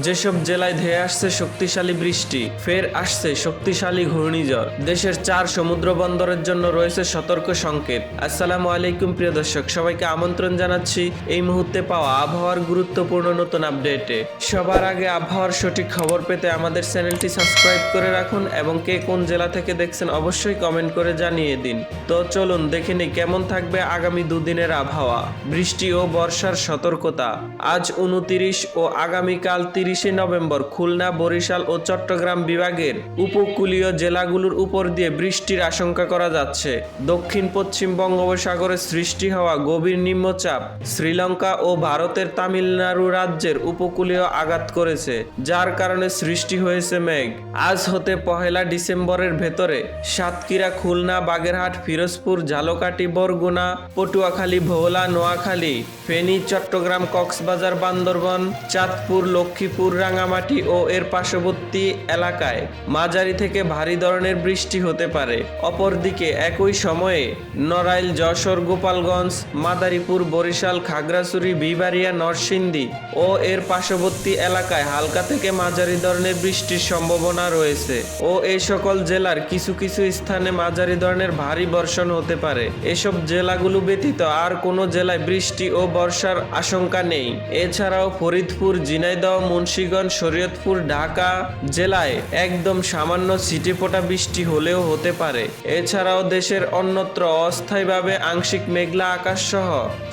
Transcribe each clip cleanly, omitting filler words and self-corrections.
যেসব জেলায় ধেয়ে আসছে শক্তিশালী বৃষ্টি, ফের আসছে শক্তিশালী ঘূর্ণিঝড়। দেশের 4 সমুদ্র বন্দরের জন্য রয়েছে সতর্ক সংকেত। আসসালামু আলাইকুম প্রিয় দর্শক, সবাইকে আমন্ত্রণ জানাচ্ছি এই মুহূর্তে পাওয়া আবহাওয়ার গুরুত্বপূর্ণ নতুন আপডেটে। সবার আগে আবহাওয়ার সঠিক খবর পেতে আমাদের চ্যানেলটি সাবস্ক্রাইব করে রাখুন এবং কে কোন জেলা থেকে দেখছেন অবশ্যই কমেন্ট করে জানিয়ে দিন। তো চলুন দেখে নিই কেমন থাকবে আগামী দুদিনের আবহাওয়া। বৃষ্টি ও বর্ষার সতর্কতা। আজ 29 ও আগামীকাল 30শে নভেম্বর খুলনা, বরিশাল ও চট্টগ্রাম বিভাগের উপকূলীয় জেলাগুলোর উপর দিয়ে বৃষ্টির আশঙ্কা করা যাচ্ছে। দক্ষিণ পশ্চিম বঙ্গোপসাগরে সৃষ্টি হওয়া গভীর নিম্নচাপ শ্রীলঙ্কা ও ভারতের তামিলনাড়ু রাজ্যের উপকূলীয় আঘাত করেছে, যার কারণে সৃষ্টি হয়েছে মেঘ। আজ হতে 1 ডিসেম্বরের ভেতরে সাতক্ষীরা, খুলনা, বাগেরহাট, ফিরোজপুর, ঝালকাঠি, বরগুনা, পটুয়াখালী, ভোলা, নোয়াখালী, ফেনী, চট্টগ্রাম, কক্সবাজার, বান্দরবান, চাঁদপুর, লক্ষ্মীপুর, রাঙামাটি ও এর পার্শ্ববর্তী এলাকায় মাঝারি থেকে ভারী ধরনের বৃষ্টি হতে পারে। অপরদিকে একই সময়ে নড়াইল, যশোর, গোপালগঞ্জ, মাদারীপুর, বরিশাল, খাগড়াছড়ি, বিবাড়িয়া, নরসিংদী ও এর পার্শ্ববর্তী এলাকায় হালকা থেকে মাঝারি ধরনের বৃষ্টির সম্ভাবনা রয়েছে ও এই সকল জেলার কিছু কিছু স্থানে মাঝারি ধরনের ভারী বর্ষণ হতে পারে। এসব জেলাগুলো ব্যতীত আর কোনো জেলায় বৃষ্টি ও বর্ষার আশঙ্কা নেই। এছাড়াও ফরিদপুর, ঝিনাইদহ, মুন্সিগঞ্জ, শরীয়তপুর, ঢাকা জেলায় একদম সামান্য ছিটেফোঁটা বৃষ্টি হলেও হতে পারে। এছাড়াও দেশের অন্যত্র অস্থায়ীভাবে আংশিক মেঘলা আকাশ সহ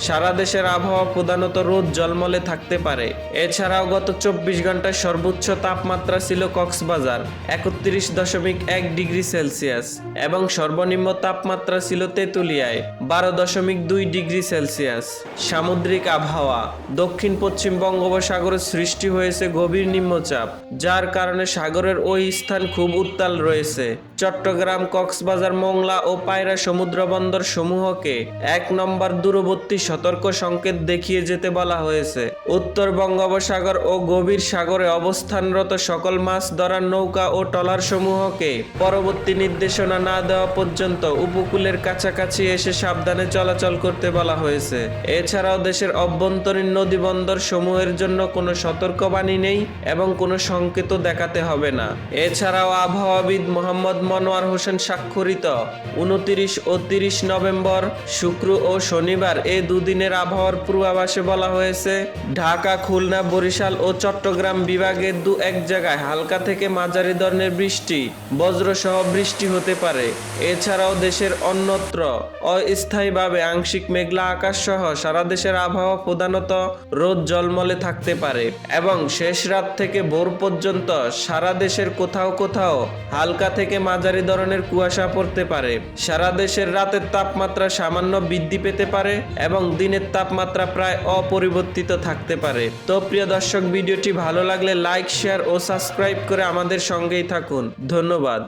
সারা দেশের আবহাওয়া প্রধানত রোদ জলমলে থাকতে পারে। এছাড়াও গত 24 ঘন্টায় সর্বোচ্চ তাপমাত্রা ছিল কক্সবাজার 31.1 ডিগ্রি সেলসিয়াস এবং সর্বনিম্ন তাপমাত্রা ছিল তেঁতুলিয়ায় 12.2 ডিগ্রি সেলসিয়াস। সামুদ্রিক আবহাওয়া। দক্ষিণ পশ্চিম বঙ্গোপসাগরে সৃষ্টি হয়েছে গভীর নিম্নচাপ, যার কারণে সাগরের ওই স্থান খুব উত্তাল রয়েছে। চট্টগ্রাম, কক্সবাজার, মোংলা ও পায়রা সমুদ্র বন্দর সমূহকে 1 নম্বর দূরবর্তী সতর্ক সংকেত দেখিয়ে যেতে বলা হয়েছে। উত্তর বঙ্গোপসাগর ও গভীর সাগরে অবস্থানরত সকল মাছ ধরার নৌকা ও ট্রলার সমূহকে পরবর্তী নির্দেশনা না দেওয়া পর্যন্ত উপকূলের কাছাকাছি এসে সাবধানে চলাচল করতে বলা হয়েছে। এছাড়াও দেশের অভ্যন্তরীণ নদী বন্দর সমূহের জন্য কোনো সতর্কবাণী নেই এবং কোনো সংকেতও দেখাতে হবে না। এছাড়াও আবহাওয়াবিদ মোহাম্মদ মনোয়ার হোসেন স্বাক্ষরিত 29 ও 30 নভেম্বর শুক্র ও শনিবার এই দুদিনের আবহাওয়ার পূর্বাভাসে বলা হয়েছে ঢাকা, খুলনা, বরিশাল ও চট্টগ্রাম বিভাগের 2-1 জায়গায় হালকা থেকে মাঝারি ধরনের বৃষ্টি, বজ্রসহ বৃষ্টি হতে পারে। এছাড়াও দেশের অন্যত্র অস্থায়ীভাবে আংশিক মেঘলা আকাশ সহ সারা দেশের আবহাওয়া প্রধানত রোদ জলমলে থাকতে পারে এবং শেষ রাত থেকে ভোর পর্যন্ত সারা দেশের কোথাও কোথাও হালকা থেকে মাঝারি ধরনের কুয়াশা পড়তে পারে। সারা দেশের রাতের তাপমাত্রা সামান্য বৃদ্ধি পেতে পারে এবং দিনের তাপমাত্রা প্রায় অপরিবর্তিত থাকতে পারে। তো প্রিয় দর্শক, ভিডিওটি ভালো লাগলে লাইক, শেয়ার ও সাবস্ক্রাইব করে আমাদের সঙ্গেই থাকুন। ধন্যবাদ।